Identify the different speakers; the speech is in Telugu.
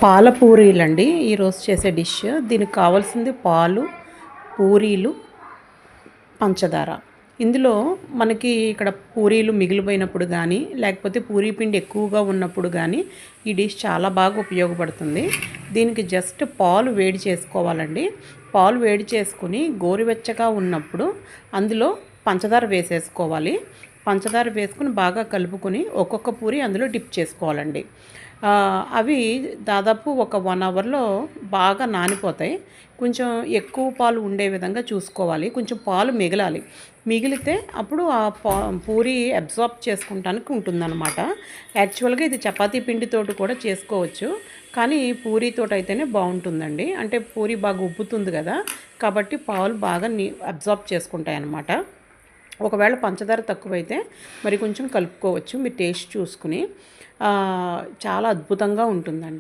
Speaker 1: పాల పూరీలండి ఈరోజు చేసే డిష్. దీనికి కావాల్సింది పాలు, పూరీలు, పంచదార. ఇందులో మనకి ఇక్కడ పూరీలు మిగిలిపోయినప్పుడు కానీ, లేకపోతే పూరీ పిండి ఎక్కువగా ఉన్నప్పుడు కానీ ఈ డిష్ చాలా బాగా ఉపయోగపడుతుంది. దీనికి జస్ట్ పాలు వేడి చేసుకోవాలండి. పాలు వేడి చేసుకుని గోరువెచ్చగా ఉన్నప్పుడు అందులో పంచదార వేసేసుకోవాలి. పంచదార వేసుకుని బాగా కలుపుకొని ఒక్కొక్క పూరి అందులో డిప్ చేసుకోవాలండి. అవి దాదాపు ఒక 1 అవర్లో బాగా నానిపోతాయి. కొంచెం ఎక్కువ పాలు ఉండే విధంగా చూసుకోవాలి. కొంచెం పాలు మిగలాలి. మిగిలితే అప్పుడు ఆ పూరి అబ్జార్బ్ చేసుకుంటానికి ఉంటుందన్నమాట. యాక్చువల్గా ఇది చపాతీ పిండితోటి కూడా చేసుకోవచ్చు, కానీ పూరీతోటి అయితేనే బాగుంటుందండి. అంటే పూరి బాగా ఉబ్బుతుంది కదా, కాబట్టి పాలు బాగా అబ్జార్బ్ చేసుకుంటాయి అన్నమాట. ఒకవేళ పంచదార తక్కువైతే మరి కొంచెం కలుపుకోవచ్చు, మీరు టేస్ట్ చూసుకుని. చాలా అద్భుతంగా ఉంటుందండి.